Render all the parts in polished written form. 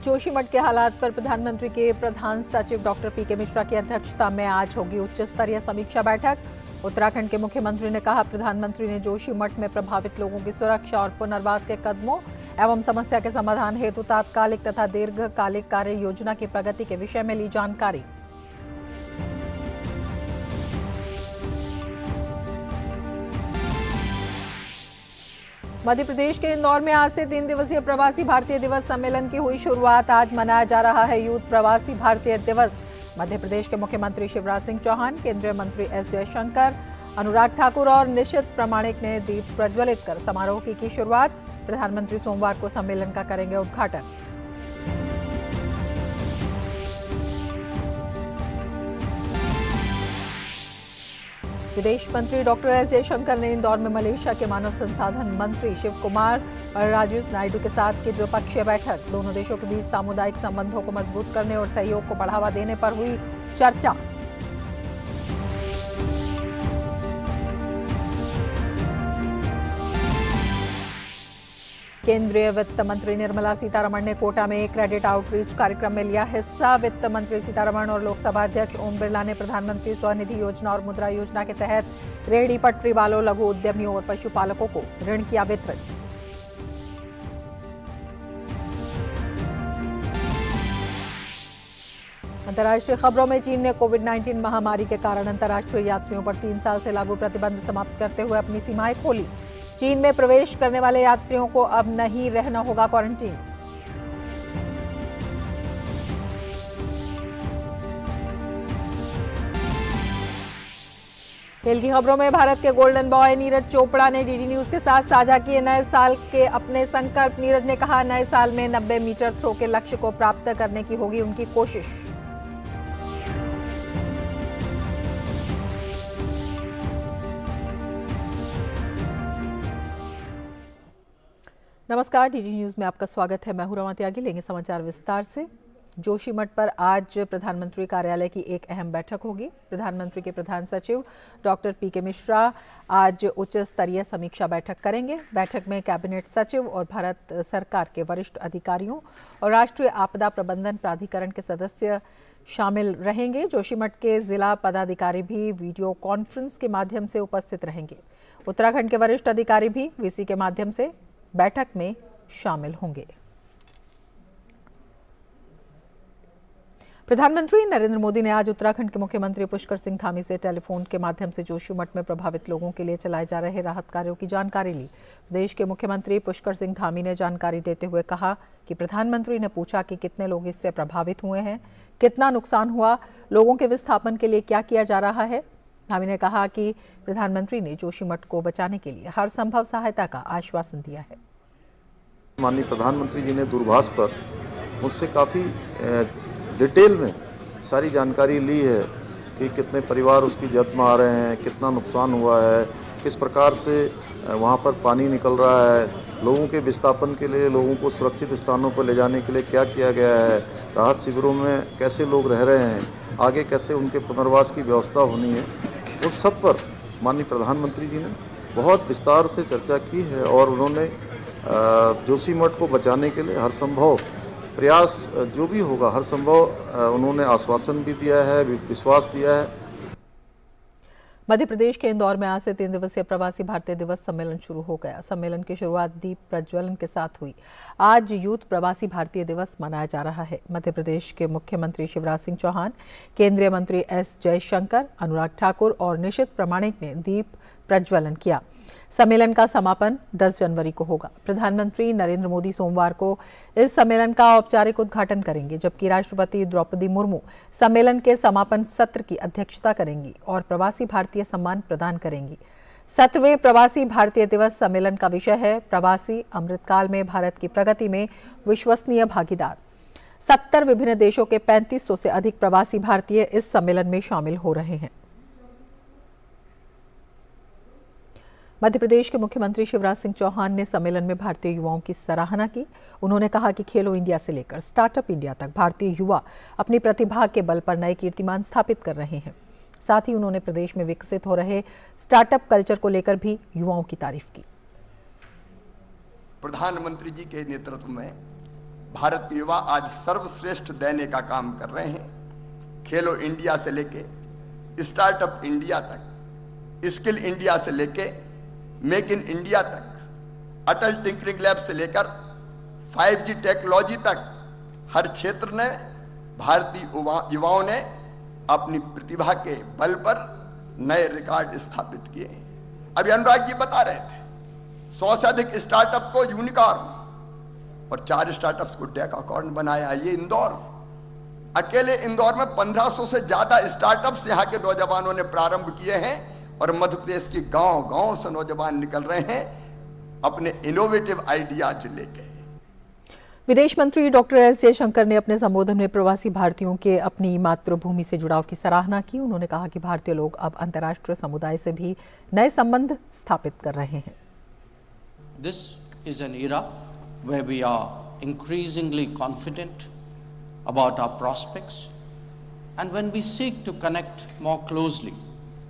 जोशीमठ के हालात पर प्रधानमंत्री के प्रधान सचिव डॉक्टर पीके मिश्रा की अध्यक्षता में आज होगी उच्च स्तरीय समीक्षा बैठक। उत्तराखंड के मुख्यमंत्री ने कहा, प्रधानमंत्री ने जोशीमठ में प्रभावित लोगों की सुरक्षा और पुनर्वास के कदमों एवं समस्या के समाधान हेतु तात्कालिक तथा दीर्घकालिक कार्य योजना की प्रगति के विषय में ली जानकारी। मध्य प्रदेश के इंदौर में आज से 3 दिवसीय प्रवासी भारतीय दिवस सम्मेलन की हुई शुरुआत। आज मनाया जा रहा है यूथ प्रवासी भारतीय दिवस। मध्य प्रदेश के मुख्यमंत्री शिवराज सिंह चौहान, केंद्रीय मंत्री एस जयशंकर, अनुराग ठाकुर और निशित प्रामाणिक ने दीप प्रज्वलित कर समारोह की शुरुआत। प्रधानमंत्री सोमवार को सम्मेलन का करेंगे उद्घाटन। विदेश मंत्री डॉक्टर एस जयशंकर ने इंदौर में मलेशिया के मानव संसाधन मंत्री शिव कुमार और राजू नायडू के साथ की द्विपक्षीय बैठक। दोनों देशों के बीच सामुदायिक संबंधों को मजबूत करने और सहयोग को बढ़ावा देने पर हुई चर्चा। केंद्रीय वित्त मंत्री निर्मला सीतारमण ने कोटा में एक क्रेडिट आउटरीच कार्यक्रम में लिया हिस्सा। वित्त मंत्री सीतारमण और लोकसभा अध्यक्ष ओम बिरला ने प्रधानमंत्री स्वनिधि योजना और मुद्रा योजना के तहत रेहड़ी पटरी वालों, लघु उद्यमियों और पशुपालकों को ऋण किया वितरित। अंतर्राष्ट्रीय खबरों में चीन ने कोविड-19 महामारी के कारण अंतर्राष्ट्रीय यात्रियों पर 3 साल से लागू प्रतिबंध समाप्त करते हुए अपनी सीमाएं खोली। चीन में प्रवेश करने वाले यात्रियों को अब नहीं रहना होगा क्वारंटीन। खेल की खबरों में भारत के गोल्डन बॉय नीरज चोपड़ा ने डीडी न्यूज के साथ साझा किए नए साल के अपने संकल्प। नीरज ने कहा, नए साल में 90 मीटर थ्रो के लक्ष्य को प्राप्त करने की होगी उनकी कोशिश। नमस्कार, डीडी न्यूज में आपका स्वागत है। मैं हूं रमा त्यागी। लेंगे समाचार विस्तार से। जोशीमठ पर आज प्रधानमंत्री कार्यालय की एक अहम बैठक होगी। प्रधानमंत्री के प्रधान सचिव डॉक्टर पीके मिश्रा आज उच्च स्तरीय समीक्षा बैठक करेंगे। बैठक में कैबिनेट सचिव और भारत सरकार के वरिष्ठ अधिकारियों और राष्ट्रीय आपदा प्रबंधन प्राधिकरण के सदस्य शामिल रहेंगे। जोशीमठ के जिला पदाधिकारी भी वीडियो कॉन्फ्रेंस के माध्यम से उपस्थित रहेंगे। उत्तराखंड के वरिष्ठ अधिकारी भी वीसी के माध्यम से बैठक में शामिल होंगे। प्रधानमंत्री नरेंद्र मोदी ने आज उत्तराखंड के मुख्यमंत्री पुष्कर सिंह धामी से टेलीफोन के माध्यम से जोशीमठ में प्रभावित लोगों के लिए चलाए जा रहे राहत कार्यों की जानकारी ली। प्रदेश के मुख्यमंत्री पुष्कर सिंह धामी ने जानकारी देते हुए कहा कि प्रधानमंत्री ने पूछा कि कितने लोग इससे प्रभावित हुए हैं, कितना नुकसान हुआ, लोगों के विस्थापन के लिए क्या किया जा रहा है। धामी ने कहा कि प्रधानमंत्री ने जोशीमठ को बचाने के लिए हर संभव सहायता का आश्वासन दिया है। माननीय प्रधानमंत्री जी ने दूरभाष पर मुझसे काफ़ी डिटेल में सारी जानकारी ली है कि कितने परिवार उसकी जद में आ रहे हैं, कितना नुकसान हुआ है, किस प्रकार से वहाँ पर पानी निकल रहा है, लोगों के विस्थापन के लिए, लोगों को सुरक्षित स्थानों पर ले जाने के लिए क्या किया गया है, राहत शिविरों में कैसे लोग रह रहे हैं, आगे कैसे उनके पुनर्वास की व्यवस्था होनी है, उस सब पर माननीय प्रधानमंत्री जी ने बहुत विस्तार से चर्चा की है और उन्होंने जोशीमठ को बचाने के लिए हर संभव प्रयास जो भी होगा हर संभव उन्होंने आश्वासन भी दिया है, विश्वास दिया है। मध्य प्रदेश के इंदौर में आज से 3 दिवसीय प्रवासी भारतीय दिवस सम्मेलन शुरू हो गया। सम्मेलन की शुरुआत दीप प्रज्वलन के साथ हुई। आज यूथ प्रवासी भारतीय दिवस मनाया जा रहा है। मध्य प्रदेश के मुख्यमंत्री शिवराज सिंह चौहान, केंद्रीय मंत्री एस जयशंकर, अनुराग ठाकुर और निशित प्रामाणिक ने दीप प्रज्वलन किया। सम्मेलन का समापन 10 जनवरी को होगा। प्रधानमंत्री नरेंद्र मोदी सोमवार को इस सम्मेलन का औपचारिक उद्घाटन करेंगे, जबकि राष्ट्रपति द्रौपदी मुर्मू सम्मेलन के समापन सत्र की अध्यक्षता करेंगी और प्रवासी भारतीय सम्मान प्रदान करेंगी। 7वें प्रवासी भारतीय दिवस सम्मेलन का विषय है प्रवासी अमृतकाल में भारत की प्रगति में विश्वसनीय भागीदार। 70 विभिन्न देशों के 3500 से अधिक प्रवासी भारतीय इस सम्मेलन में शामिल हो रहे हैं। मध्य प्रदेश के मुख्यमंत्री शिवराज सिंह चौहान ने सम्मेलन में भारतीय युवाओं की सराहना की। उन्होंने कहा कि खेलो इंडिया से लेकर स्टार्टअप इंडिया तक भारतीय युवा अपनी प्रतिभा के बल पर नए कीर्तिमान स्थापित कर रहे हैं। साथ ही उन्होंने प्रदेश में विकसित हो रहे स्टार्टअप कल्चर को लेकर भी युवाओं की तारीफ की। प्रधानमंत्री जी के नेतृत्व में भारत के युवा आज सर्वश्रेष्ठ देने का काम कर रहे हैं। खेलो इंडिया से लेके स्टार्टअप इंडिया तक, स्किल इंडिया से लेके मेक इन इंडिया तक, अटल टिंकरिंग लैब से लेकर 5G टेक्नोलॉजी तक हर क्षेत्र ने भारतीय युवाओं ने अपनी प्रतिभा के बल पर नए रिकॉर्ड स्थापित किए हैं। अभी अनुराग जी बता रहे थे 100 से अधिक स्टार्टअप को यूनिकॉर्न और 4 स्टार्टअप्स को डेकाकॉर्न बनाया। ये इंदौर, अकेले इंदौर में 1500 से ज्यादा स्टार्टअप्स यहाँ के नौजवानों ने प्रारंभ किए हैं और मध्य प्रदेश के गांव-गांव से नौजवान निकल रहे हैं अपने इनोवेटिव आइडियाज लेके। विदेश मंत्री डॉक्टर एस जयशंकर ने अपने संबोधन में प्रवासी भारतीयों के अपनी मातृभूमि से जुड़ाव की सराहना की। उन्होंने कहा कि भारतीय लोग अब अंतर्राष्ट्रीय समुदाय से भी नए संबंध स्थापित कर रहे हैं। This is an era where we are increasingly confident about our prospects, and when we seek to connect more closely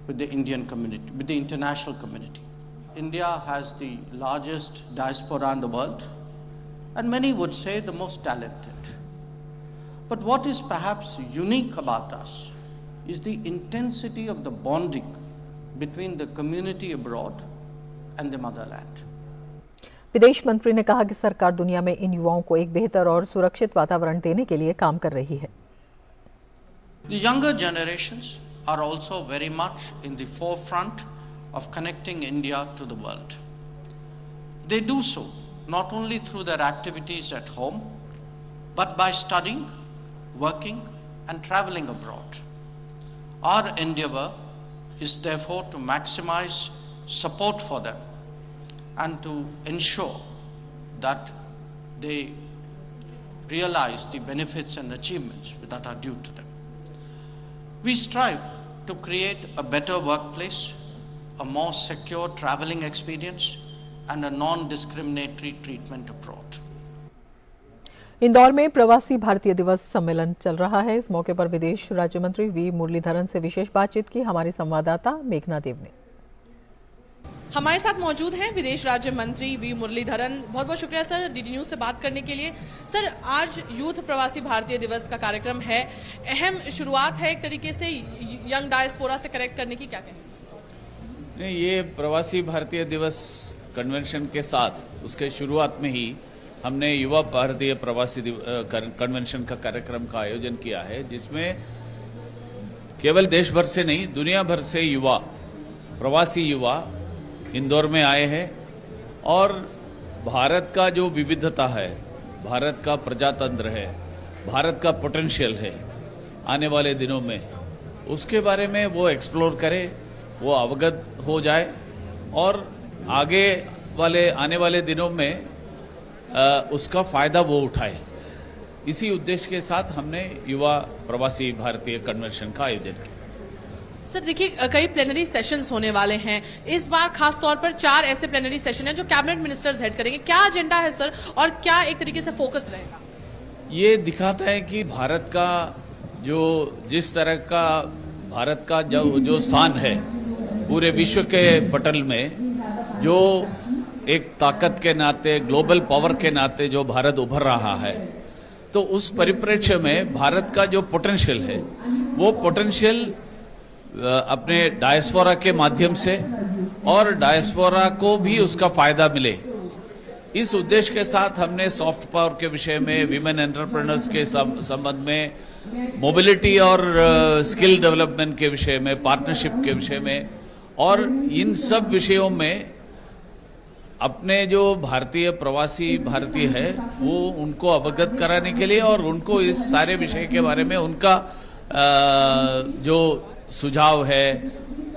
with the Indian community, with the international community. India has the largest diaspora in the world, and many would say the most talented. But what is perhaps unique about us is the intensity of the bonding between the community abroad and the motherland. विदेश मंत्री ने कहा कि सरकार दुनिया में इन युवाओं को एक बेहतर और सुरक्षित वातावरण देने के लिए काम कर रही है। The younger generations are also very much in the forefront of connecting India to the world. They do so not only through their activities at home, but by studying, working, and traveling abroad. Our endeavor is therefore to maximize support for them and to ensure that they realize the benefits and achievements that are due to them. We strive to create a better workplace, a more secure traveling experience, and a non-discriminatory treatment abroad. Indore में प्रवासी भारतीय दिवस सम्मेलन चल रहा है। इस मौके पर विदेश राज्य मंत्री वी मुरलीधरन से विशेष बातचीत की हमारी संवाददाता मेघना देव ने। हमारे साथ मौजूद हैं विदेश राज्य मंत्री वी मुरलीधरन। बहुत बहुत शुक्रिया सर डीडी न्यूज से बात करने के लिए। सर, आज यूथ प्रवासी भारतीय दिवस का कार्यक्रम है, अहम शुरुआत है एक तरीके से यंग डायस्पोरा से कनेक्ट करने की, क्या कहें? नहीं, ये प्रवासी भारतीय दिवस कन्वेंशन के साथ उसके शुरुआत में ही हमने युवा भारतीय प्रवासी कन्वेंशन का कार्यक्रम का आयोजन किया है, जिसमें केवल देश भर से नहीं दुनिया भर से युवा, प्रवासी युवा इंदौर में आए हैं और भारत का जो विविधता है, भारत का प्रजातंत्र है, भारत का पोटेंशियल है आने वाले दिनों में, उसके बारे में वो एक्सप्लोर करे, वो अवगत हो जाए और आने वाले दिनों में उसका फायदा वो उठाए। इसी उद्देश्य के साथ हमने युवा प्रवासी भारतीय कन्वेंशन का आयोजन किया। सर देखिए, कई प्लेनरी सेशंस होने वाले हैं इस बार, खास तौर पर 4 ऐसे प्लेनरी सेशन हैं जो कैबिनेट मिनिस्टर्स हेड करेंगे। क्या एजेंडा है सर, और क्या एक तरीके से फोकस रहेगा? ये दिखाता है कि भारत का जिस तरह का भारत का जो स्थान है पूरे विश्व के पटल में, जो एक ताकत के नाते, ग्लोबल पावर के नाते जो भारत उभर रहा है, तो उस परिप्रेक्ष्य में भारत का जो पोटेंशियल है, वो पोटेंशियल अपने डायस्पोरा के माध्यम से और डायस्पोरा को भी उसका फायदा मिले, इस उद्देश्य के साथ हमने सॉफ्ट पावर के विषय में, विमेन एंटरप्रेन्योर्स के संबंध में, मोबिलिटी और स्किल डेवलपमेंट के विषय में, पार्टनरशिप के विषय में और इन सब विषयों में अपने जो भारतीय प्रवासी भारतीय है वो उनको अवगत कराने के लिए और उनको इस सारे विषय के बारे में उनका जो सुझाव है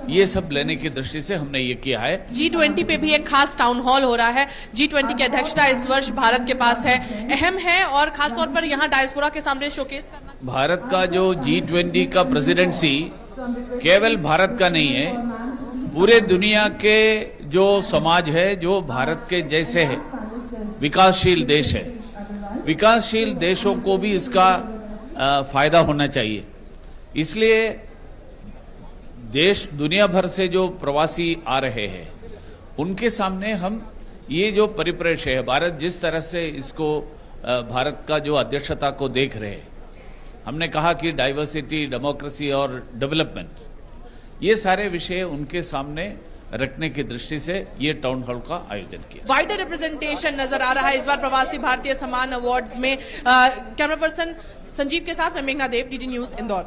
ये सब लेने की दृष्टि से हमने ये किया है। G20 पे भी एक खास टाउन हॉल हो रहा है। G20 की अध्यक्षता इस वर्ष भारत के पास है, अहम है और खास तौर पर यहाँ डायस्पोरा के सामने शोकेस करना। भारत का जो G20 का प्रेसिडेंसी केवल भारत का नहीं है, पूरे दुनिया के जो समाज है, जो भारत के जैसे है, विकासशील देश है, विकासशील देशों को भी इसका फायदा होना चाहिए। इसलिए देश दुनिया भर से जो प्रवासी आ रहे हैं उनके सामने हम ये जो परिप्रेक्ष्य है, भारत जिस तरह से इसको भारत का जो अध्यक्षता को देख रहे हैं, हमने कहा कि डाइवर्सिटी, डेमोक्रेसी और डेवलपमेंट, ये सारे विषय उनके सामने रखने की दृष्टि से ये टाउन हॉल का आयोजन किया। वाइडर रिप्रेजेंटेशन नजर आ रहा है इस बार प्रवासी भारतीय सम्मान अवार्ड्स में। कैमरा पर्सन संजीव के साथ मैं मेघना देव, डीडी न्यूज, इंदौर।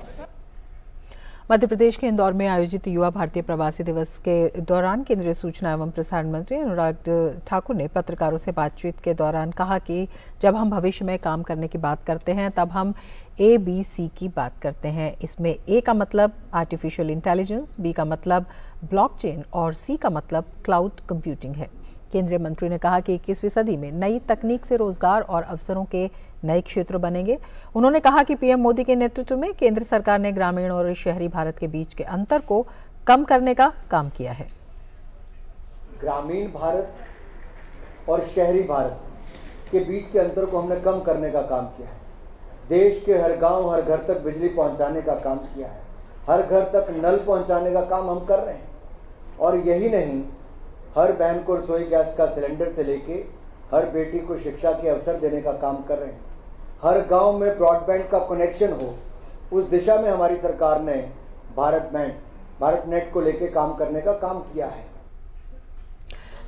मध्य प्रदेश के इंदौर में आयोजित युवा भारतीय प्रवासी दिवस के दौरान केंद्रीय सूचना एवं प्रसारण मंत्री अनुराग ठाकुर ने पत्रकारों से बातचीत के दौरान कहा कि जब हम भविष्य में काम करने की बात करते हैं तब हम ABC की बात करते हैं। इसमें A का मतलब आर्टिफिशियल इंटेलिजेंस, B का मतलब ब्लॉकचेन और C का मतलब क्लाउड कंप्यूटिंग है। केंद्रीय मंत्री ने कहा कि 21वीं सदी में नई तकनीक से रोजगार और अवसरों के नए क्षेत्र बनेंगे। उन्होंने कहा कि पीएम मोदी के नेतृत्व में केंद्र सरकार ने ग्रामीण और शहरी भारत के बीच के अंतर को कम करने का काम किया है। ग्रामीण भारत और शहरी भारत के बीच के अंतर को हमने कम करने का काम किया है। देश के हर गांव, हर घर तक बिजली पहुंचाने का काम किया है। हर घर तक नल पहुंचाने का काम हम कर रहे हैं। और यही नहीं, हर बहन को रसोई गैस का सिलेंडर से लेके हर बेटी को शिक्षा के अवसर देने का काम कर रहे हैं। हर गांव में ब्रॉडबैंड का कनेक्शन हो, उस दिशा में हमारी सरकार ने भारत नेट को लेके काम करने का काम किया है।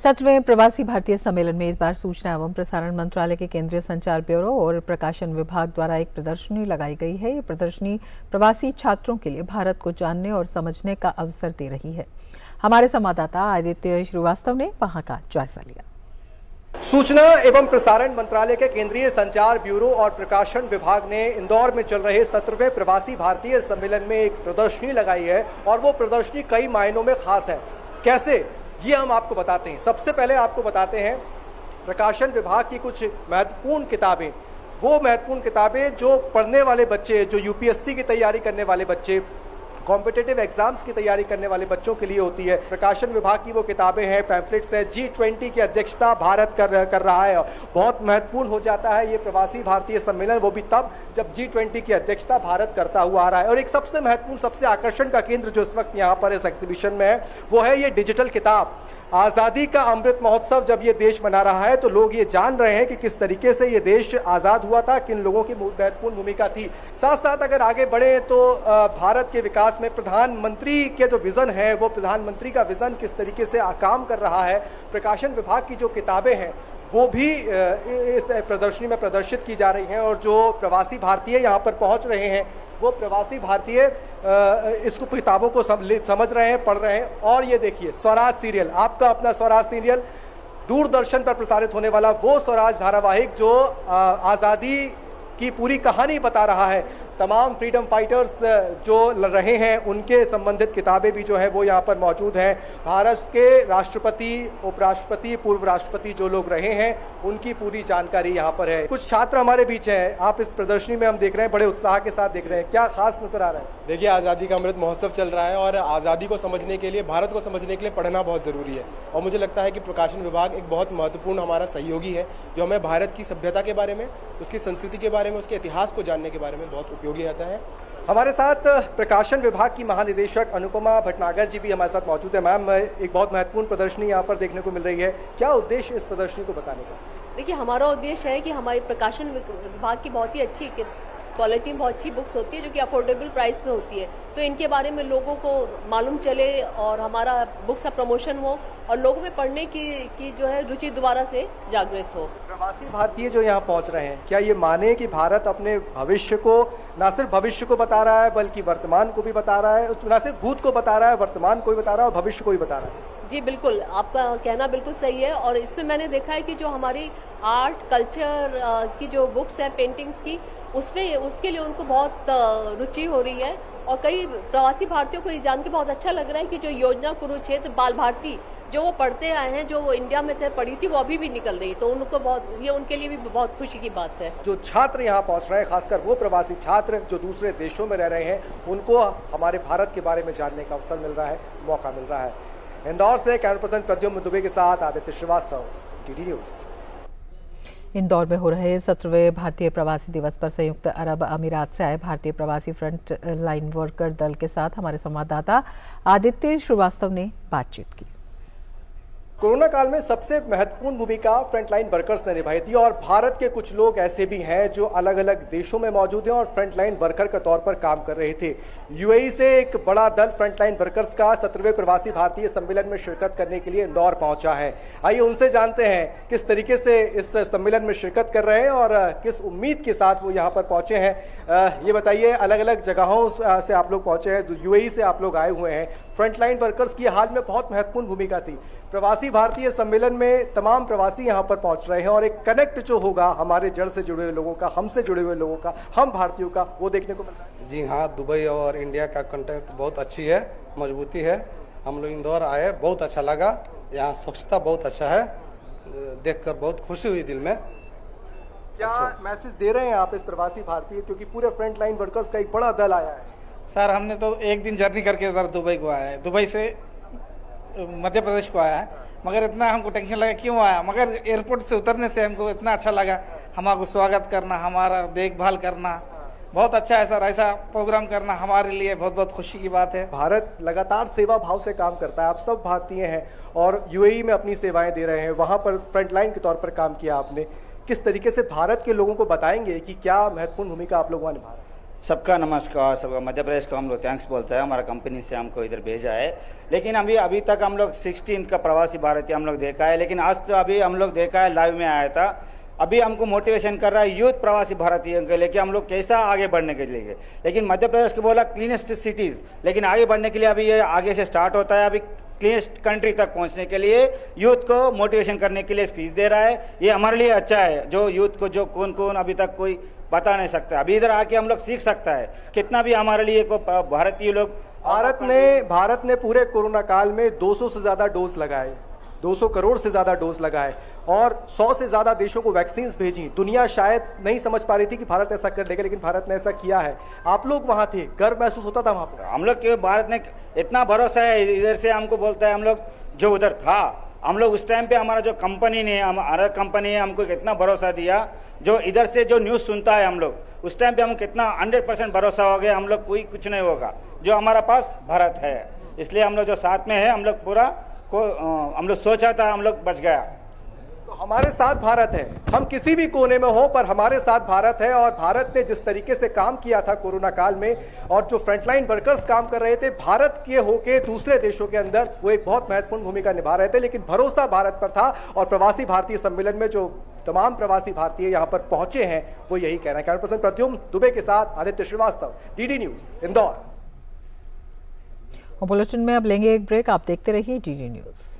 17वें प्रवासी भारतीय सम्मेलन में इस बार सूचना एवं प्रसारण मंत्रालय के केंद्रीय संचार ब्यूरो और प्रकाशन विभाग द्वारा एक प्रदर्शनी लगाई गई है। ये प्रदर्शनी प्रवासी छात्रों के लिए भारत को जानने और समझने का अवसर दे रही है। हमारे संवाददाता आदित्य श्रीवास्तव ने वहां का जायजा लिया। सूचना एवं प्रसारण मंत्रालय के केंद्रीय संचार ब्यूरो और प्रकाशन विभाग ने इंदौर में चल रहे 17वें प्रवासी भारतीय सम्मेलन में एक प्रदर्शनी लगाई है और वो प्रदर्शनी कई मायनों में खास है। कैसे, ये हम आपको बताते हैं। सबसे पहले आपको बताते हैं प्रकाशन विभाग की कुछ महत्वपूर्ण किताबें, वो महत्वपूर्ण किताबें जो पढ़ने वाले बच्चे, जो यूपीएससी की तैयारी करने वाले बच्चे, कॉम्पिटिटिव एग्जाम्स की तैयारी करने वाले बच्चों के लिए होती है। प्रकाशन विभाग की वो किताबें हैं, पैम्फलेट्स है। G20 की अध्यक्षता भारत कर रहा है। बहुत महत्वपूर्ण हो जाता है ये प्रवासी भारतीय सम्मेलन, वो भी तब जब G20 की अध्यक्षता भारत करता हुआ आ रहा है। और एक सबसे महत्वपूर्ण, सबसे आकर्षण का केंद्र जो इस वक्त यहाँ पर इस एग्जीबिशन में है, वो है ये डिजिटल किताब। आज़ादी का अमृत महोत्सव जब ये देश मना रहा है तो लोग ये जान रहे हैं कि किस तरीके से ये देश आज़ाद हुआ था, किन लोगों की महत्वपूर्ण भूमिका थी। साथ साथ अगर आगे बढ़े तो भारत के विकास में प्रधानमंत्री के जो विज़न है, वो प्रधानमंत्री का विज़न किस तरीके से काम कर रहा है। प्रकाशन विभाग की जो किताबें हैं वो भी इस प्रदर्शनी में प्रदर्शित की जा रही हैं। और जो प्रवासी भारतीय यहाँ पर पहुँच रहे हैं, वो प्रवासी भारतीय इसको किताबों को समझ रहे हैं, पढ़ रहे हैं। और ये देखिए, स्वराज सीरियल, आपका अपना स्वराज सीरियल, दूरदर्शन पर प्रसारित होने वाला वो स्वराज धारावाहिक जो आज़ादी की पूरी कहानी बता रहा है। तमाम फ्रीडम फाइटर्स जो लड़ रहे हैं उनके संबंधित किताबें भी जो है वो यहाँ पर मौजूद हैं। भारत के राष्ट्रपति, उपराष्ट्रपति, पूर्व राष्ट्रपति जो लोग रहे हैं उनकी पूरी जानकारी यहाँ पर है। कुछ छात्र हमारे बीच हैं, आप इस प्रदर्शनी में हम देख रहे हैं, बड़े उत्साह के साथ देख रहे हैं, क्या खास नजर आ रहा है? देखिए, आज़ादी का अमृत महोत्सव चल रहा है और आज़ादी को समझने के लिए, भारत को समझने के लिए पढ़ना बहुत ज़रूरी है। और मुझे लगता है कि प्रकाशन विभाग एक बहुत महत्वपूर्ण हमारा सहयोगी है, जो हमें भारत की सभ्यता के बारे में, उसकी संस्कृति के बारे में, उसके इतिहास को जानने के बारे में बहुत उपयोगी रहता है। हमारे साथ प्रकाशन विभाग की महानिदेशक अनुपमा भटनागर जी भी हमारे साथ मौजूद है। मैम, एक बहुत महत्वपूर्ण प्रदर्शनी यहाँ पर देखने को मिल रही है, क्या उद्देश्य इस प्रदर्शनी को बताने का? देखिए, हमारा उद्देश्य है कि हमारे प्रकाशन विभाग की बहुत ही अच्छी क्वालिटी में बहुत अच्छी बुक्स होती है जो कि अफोर्डेबल प्राइस में होती है, तो इनके बारे में लोगों को मालूम चले और हमारा बुक्स का प्रमोशन हो और लोगों में पढ़ने की जो है रुचि दोबारा से जागृत हो। प्रवासी भारतीय जो यहाँ पहुँच रहे हैं, क्या ये माने कि भारत अपने भविष्य को, ना सिर्फ भविष्य को बता रहा है बल्कि वर्तमान को भी बता रहा है, ना सिर्फ भूत को बता रहा है, वर्तमान को भी बता रहा है और भविष्य को भी बता रहा है? जी बिल्कुल, आपका कहना बिल्कुल सही है। और इसमें मैंने देखा है कि जो हमारी आर्ट कल्चर की जो बुक्स है, पेंटिंग्स की, उसमें उसके लिए उनको बहुत रुचि हो रही है। और कई प्रवासी भारतीयों को ये जान के बहुत अच्छा लग रहा है कि जो योजना कुरुक्षेत्र बाल भारती जो वो पढ़ते आए हैं, जो वो इंडिया में थे पढ़ी थी, वो अभी भी निकल रही है, तो उनको बहुत, ये उनके लिए भी बहुत खुशी की बात है। जो छात्र यहाँ पहुँच रहे हैं, खासकर वो प्रवासी छात्र जो दूसरे देशों में रह रहे हैं, उनको हमारे भारत के बारे में जानने का अवसर मिल रहा है, मौका मिल रहा है। इंदौर से कैमरा पर्सन प्रद्युम्न दुबे के साथ आदित्य श्रीवास्तव, डीडी न्यूज़। इंदौर में हो रहे 17वें भारतीय प्रवासी दिवस पर संयुक्त अरब अमीरात से आए भारतीय प्रवासी फ्रंट लाइन वर्कर दल के साथ हमारे संवाददाता आदित्य श्रीवास्तव ने बातचीत की। कोरोना काल में सबसे महत्वपूर्ण भूमिका फ्रंटलाइन वर्कर्स ने निभाई थी और भारत के कुछ लोग ऐसे भी हैं जो अलग अलग देशों में मौजूद हैं और फ्रंटलाइन वर्कर के तौर पर काम कर रहे थे। यूएई से एक बड़ा दल फ्रंटलाइन वर्कर्स का 17वें प्रवासी भारतीय सम्मेलन में शिरकत करने के लिए इंदौर पहुंचा है। आइए उनसे जानते हैं किस तरीके से इस सम्मेलन में शिरकत कर रहे हैं और किस उम्मीद के साथ वो यहाँ पर पहुंचे हैं। ये बताइए, अलग अलग जगहों से आप लोग पहुंचे हैं, यूएई से आप लोग आए हुए हैं। फ्रंटलाइन वर्कर्स की हाल में बहुत महत्वपूर्ण भूमिका थी। प्रवासी भारतीय सम्मेलन में तमाम प्रवासी यहाँ पर पहुँच रहे हैं और एक कनेक्ट जो होगा हमारे जड़ से जुड़े हुए लोगों का, हमसे जुड़े हुए लोगों का, हम भारतीयों का, वो देखने को मिलता है। जी हाँ, दुबई और इंडिया का कॉन्टैक्ट बहुत अच्छी है, मजबूती है। हम लोग इंदौर आए, बहुत अच्छा लगा। यहाँ स्वच्छता बहुत अच्छा है, देखकर बहुत खुशी हुई दिल में। क्या मैसेज दे रहे हैं आप इस प्रवासी भारतीय, क्योंकि पूरे फ्रंटलाइन वर्कर्स का एक बड़ा दल आया है? सर, हमने तो एक दिन जर्नी करके इधर दुबई को आया है, दुबई से मध्य प्रदेश को आया है, मगर इतना हमको टेंशन लगा क्यों आया, मगर एयरपोर्ट से उतरने से हमको इतना अच्छा लगा। हमारा स्वागत करना, हमारा देखभाल करना बहुत अच्छा है सर। ऐसा प्रोग्राम करना हमारे लिए बहुत बहुत खुशी की बात है। भारत लगातार सेवा भाव से काम करता है। आप सब भारतीय हैं और यूएई में अपनी सेवाएं दे रहे हैं, वहाँ पर फ्रंटलाइन के तौर पर काम किया आपने। किस तरीके से भारत के लोगों को बताएंगे कि क्या महत्वपूर्ण भूमिका आप लोग वहाँ निभा रहे हैं? सबका नमस्कार। सबका मध्य प्रदेश को हम लोग थैंक्स बोलते हैं, हमारा कंपनी से हमको इधर भेजा है। लेकिन अभी तक हम लोग 16 का प्रवासी भारतीय हम लोग देखा है, लेकिन आज तो अभी हम लोग देखा है, लाइव में आया था। अभी हमको मोटिवेशन कर रहा है यूथ प्रवासी भारतीयों के लेके हम लोग कैसा आगे बढ़ने के लिए। लेकिन मध्य प्रदेश को बोला क्लीनेस्ट सिटीज़, लेकिन आगे बढ़ने के लिए अभी ये आगे से स्टार्ट होता है। अभी क्लीनेस्ट कंट्री तक पहुंचने के लिए यूथ को मोटिवेशन करने के लिए स्पीच दे रहा है। ये हमारे लिए अच्छा है, जो यूथ को जो कौन कौन अभी तक कोई बता नहीं सकता, अभी इधर आके हम लोग सीख सकता है कितना भी हमारे लिए को भारतीय लोग। भारत ने पूरे कोरोना काल में 200 से ज़्यादा डोज लगाए, 200 करोड़ से ज़्यादा डोज लगाए और 100 से ज़्यादा देशों को वैक्सीन भेजी। दुनिया शायद नहीं समझ पा रही थी कि भारत ऐसा कर लेगा, लेकिन भारत ने ऐसा किया है। आप लोग वहाँ थे, गर्व महसूस होता था वहाँ पर? हम लोग के भारत ने इतना भरोसा है, इधर से हमको बोलता है, हम लोग जो उधर था, हम लोग उस टाइम पे हमारा जो कंपनी ने, हमारा कंपनी है, हमको कितना भरोसा दिया। जो इधर से जो न्यूज़ सुनता है हम लोग, उस टाइम पे हम कितना 100% भरोसा हो गया, हम लोग कोई कुछ नहीं होगा। जो हमारा पास भारत है, इसलिए हम लोग जो साथ में है, हम लोग पूरा को हम लोग सोचा था, हम लोग बच गया। तो हमारे साथ भारत है, हम किसी भी कोने में हो पर हमारे साथ भारत है। और भारत ने जिस तरीके से काम किया था कोरोना काल में और जो फ्रंटलाइन वर्कर्स काम कर रहे थे भारत के होके दूसरे देशों के अंदर, वो एक बहुत महत्वपूर्ण भूमिका निभा रहे थे। लेकिन भरोसा भारत पर था और प्रवासी भारतीय सम्मेलन में जो तमाम प्रवासी भारतीय यहाँ पर पहुंचे हैं वो यही कह रहे हैं। कैमरा पर्सन प्रद्युम्न दुबे के साथ Aditya Srivastava, DD news, Indore. Bulletin में अब लेंगे एक ब्रेक, आप देखते रहिए डीडी न्यूज।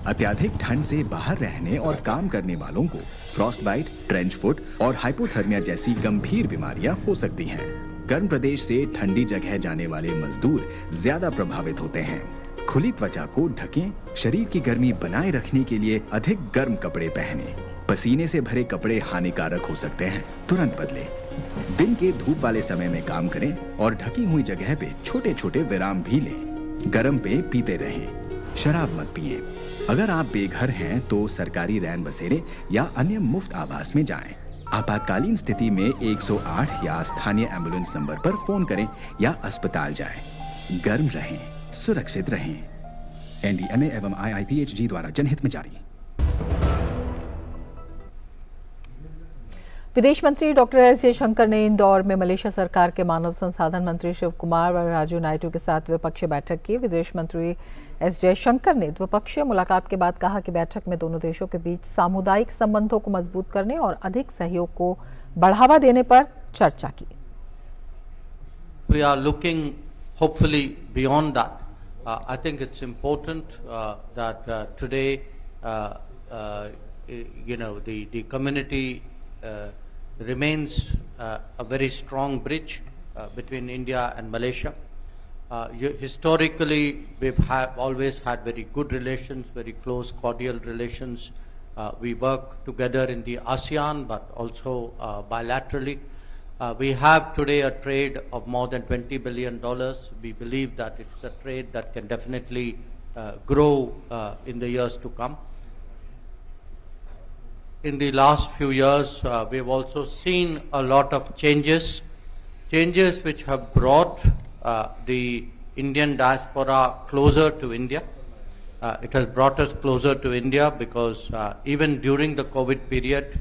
अत्याधिक ठंड से बाहर रहने और काम करने वालों को फ्रॉस्ट बाइट, ट्रेंच फुट और हाइपोथर्मिया जैसी गंभीर बीमारियां हो सकती हैं। गर्म प्रदेश से ठंडी जगह जाने वाले मजदूर ज्यादा प्रभावित होते हैं। खुली त्वचा को ढकें, शरीर की गर्मी बनाए रखने के लिए अधिक गर्म कपड़े पहनें। पसीने से भरे कपड़े हानिकारक हो सकते हैं, तुरंत बदलें। दिन के धूप वाले समय में काम करें और ढकी हुई जगह पे छोटे छोटे विराम भी लें। गर्म पेय पीते रहें, शराब मत पिएं। अगर आप बेघर हैं तो सरकारी रैन बसेरे या अन्य मुफ्त आवास में जाएं। आपातकालीन स्थिति में 108 या स्थानीय एम्बुलेंस नंबर पर फोन करें या अस्पताल जाएं। गर्म रहें, सुरक्षित रहें। एनडीएमए एवं IIPHG द्वारा जनहित में जारी। विदेश मंत्री डॉक्टर एस जयशंकर ने इंदौर में मलेशिया सरकार के मानव संसाधन मंत्री शिव कुमार और राजू नायडू के साथ द्विपक्षीय बैठक की। विदेश मंत्री एस जयशंकर ने द्विपक्षीय मुलाकात के बाद कहा कि बैठक में दोनों देशों के बीच सामुदायिक संबंधों को मजबूत करने और अधिक सहयोग को बढ़ावा देने पर चर्चा की। We are looking hopefully beyond that. I think it's important that today, the community remains a very strong bridge between India and Malaysia. Historically, we've always had very good relations, very close, cordial relations. We work together in the ASEAN, but also bilaterally. We have today a trade of more than $20 billion. We believe that it's a trade that can definitely grow in the years to come. In the last few years, we've also seen a lot of changes which have brought the Indian diaspora closer to India. It has brought us closer to India because even during the COVID period,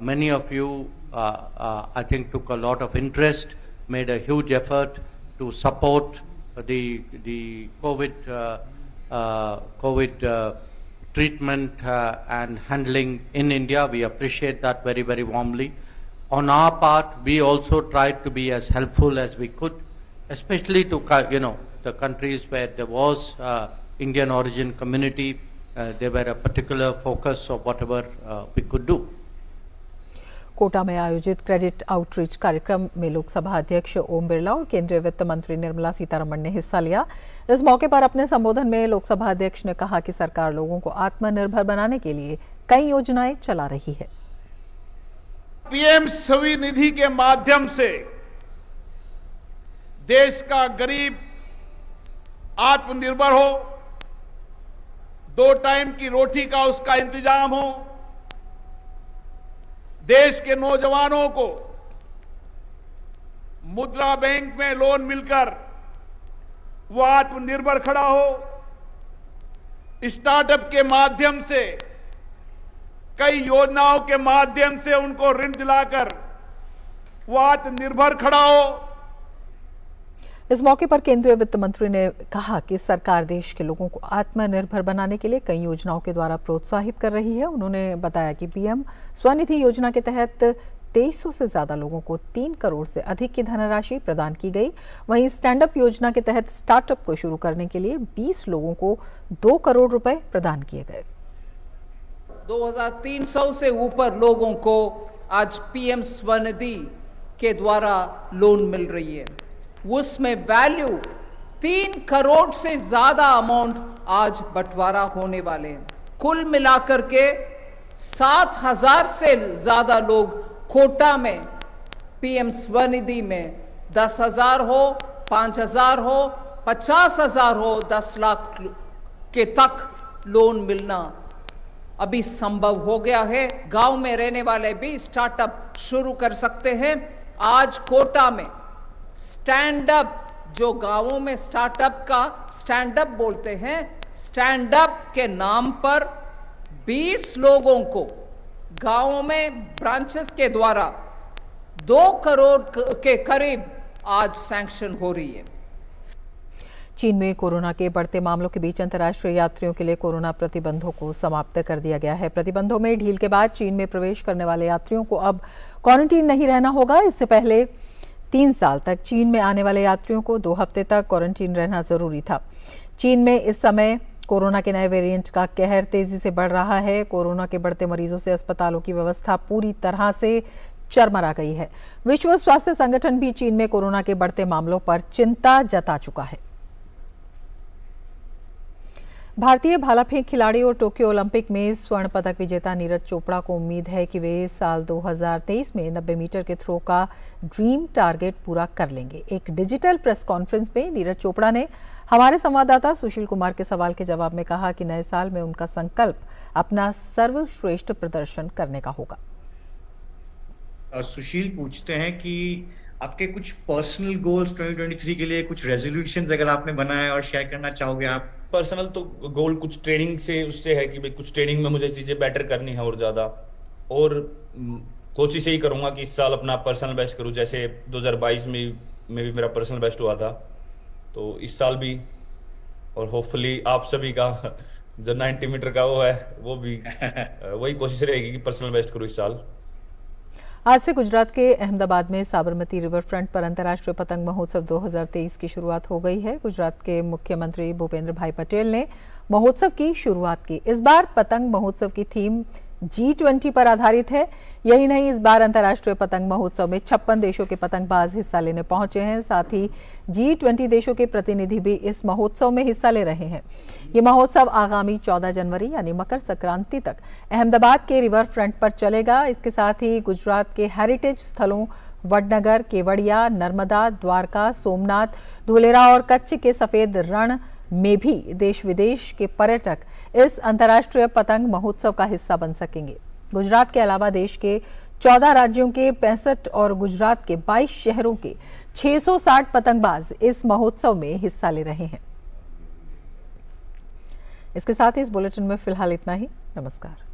many of you, I think, took a lot of interest, made a huge effort to support the COVID treatment and handling in India. We appreciate that very, very warmly. On our part, we also tried to be as helpful as we could, especially to the countries where there was Indian origin community. They were a particular focus of whatever we could do. Kota में आयोजित credit outreach कार्यक्रम में लोकसभा अध्यक्ष ओम बिरला और केंद्रीय वित्त मंत्री निर्मला सीतारमण ने हिस्सा लिया। इस मौके पर अपने संबोधन में लोकसभा अध्यक्ष ने कहा कि सरकार लोगों को आत्मनिर्भर बनाने के लिए कई योजनाएं चला रही है। पीएम स्वनिधि के माध्यम से देश का गरीब आत्मनिर्भर हो, 2 टाइम की रोटी का उसका इंतजाम हो, देश के नौजवानों को मुद्रा बैंक में लोन मिलकर वो आत्मनिर्भर खड़ा हो, स्टार्टअप के माध्यम से कई योजनाओं के माध्यम से उनको ऋण दिलाकर वो आत्मनिर्भर खड़ा हो। इस मौके पर केंद्रीय वित्त मंत्री ने कहा कि सरकार देश के लोगों को आत्मनिर्भर बनाने के लिए कई योजनाओं के द्वारा प्रोत्साहित कर रही है। उन्होंने बताया कि पीएम स्वनिधि योजना के तहत 2300 से ज्यादा लोगों को 3 करोड़ से अधिक की धनराशि प्रदान की गई। वहीं स्टैंड अप योजना के तहत स्टार्टअप को शुरू करने के लिए 20 लोगों को 2 करोड़ रुपए प्रदान किए गए। 2300 से ऊपर लोगों को आज पीएम स्वनिधि के द्वारा लोन मिल रही है। उसमें वैल्यू 3 करोड़ से ज्यादा अमाउंट आज बंटवारा होने वाले हैं। कुल मिलाकर के 7000 से ज्यादा लोग कोटा में पीएम स्वनिधि में 10,000 हो, 5,000 हो, 50,000 हो, 10 लाख के तक लोन मिलना अभी संभव हो गया है। गांव में रहने वाले भी स्टार्टअप शुरू कर सकते हैं। आज कोटा में स्टैंड अप, जो गांवों में स्टार्टअप का स्टैंड अप बोलते हैं, स्टैंड अप के नाम पर 20 लोगों को गांवों में ब्रांचेस के द्वारा 2 करोड़ के करीब आज सैंक्शन हो रही है। चीन में कोरोना के बढ़ते मामलों के बीच अंतर्राष्ट्रीय यात्रियों के लिए कोरोना प्रतिबंधों को समाप्त कर दिया गया है। प्रतिबंधों में ढील के बाद चीन में प्रवेश करने वाले यात्रियों को अब क्वारंटीन नहीं रहना होगा। इससे पहले 3 साल तक चीन में आने वाले यात्रियों को 2 हफ्ते तक क्वारंटीन रहना जरूरी था। चीन में इस समय कोरोना के नए वेरिएंट का कहर तेजी से बढ़ रहा है। कोरोना के बढ़ते मरीजों से अस्पतालों की व्यवस्था पूरी तरह से चरमरा गई है। विश्व स्वास्थ्य संगठन भी चीन में कोरोना के बढ़ते मामलों पर चिंता जता चुका है। भारतीय भाला फेंक खिलाड़ी और टोक्यो ओलंपिक में स्वर्ण पदक विजेता नीरज चोपड़ा को उम्मीद है कि वे साल 2023 में 90 मीटर के थ्रो का ड्रीम टारगेट पूरा कर लेंगे। एक डिजिटल प्रेस कॉन्फ्रेंस में नीरज चोपड़ा ने हमारे संवाददाता सुशील कुमार के सवाल के जवाब में कहा कि नए साल में उनका संकल्प अपना सर्वश्रेष्ठ प्रदर्शन करने का होगा। सुशील पूछते हैं कि आपके कुछ पर्सनल गोल्स 2023 के लिए, कुछ रेजोल्यूशंस अगर आपने बनाए और शेयर करना चाहोगे आप? पर्सनल तो गोल कुछ ट्रेनिंग से उससे है कि भाई कुछ ट्रेनिंग में मुझे चीजें बेटर करनी है और ज्यादा, और कोशिश यही करूंगा कि इस साल अपना पर्सनल बेस्ट करूं। जैसे 2022 में भी मेरा पर्सनल बेस्ट हुआ था, तो इस साल भी, और होपफुली आप सभी का जो 90 मीटर का वो है वो भी वही कोशिश रहेगी कि पर्सनल बेस्ट करूं इस साल। आज से गुजरात के अहमदाबाद में साबरमती रिवर फ्रंट पर अंतर्राष्ट्रीय पतंग महोत्सव 2023 की शुरुआत हो गई है। गुजरात के मुख्यमंत्री भूपेंद्र भाई पटेल ने महोत्सव की शुरुआत की। इस बार पतंग महोत्सव की थीम G20 पर आधारित है। यही नहीं, इस बार अंतर्राष्ट्रीय पतंग महोत्सव में 56 देशों के पतंगबाज हिस्सा लेने पहुंचे हैं। साथ ही G20 देशों के प्रतिनिधि भी इस महोत्सव में हिस्सा ले रहे हैं। ये महोत्सव आगामी 14 जनवरी यानी मकर संक्रांति तक अहमदाबाद के रिवर फ्रंट पर चलेगा। इसके साथ ही गुजरात के हेरिटेज स्थलों वडनगर, केवड़िया, नर्मदा, द्वारका, सोमनाथ, धुलेरा और कच्छ के सफेद रण में भी देश विदेश के पर्यटक इस अंतर्राष्ट्रीय पतंग महोत्सव का हिस्सा बन सकेंगे। गुजरात के अलावा देश के 14 राज्यों के 65 और गुजरात के 22 शहरों के 660 पतंगबाज इस महोत्सव में हिस्सा ले रहे हैं। इसके साथ ही इस बुलेटिन में फिलहाल इतना ही। नमस्कार।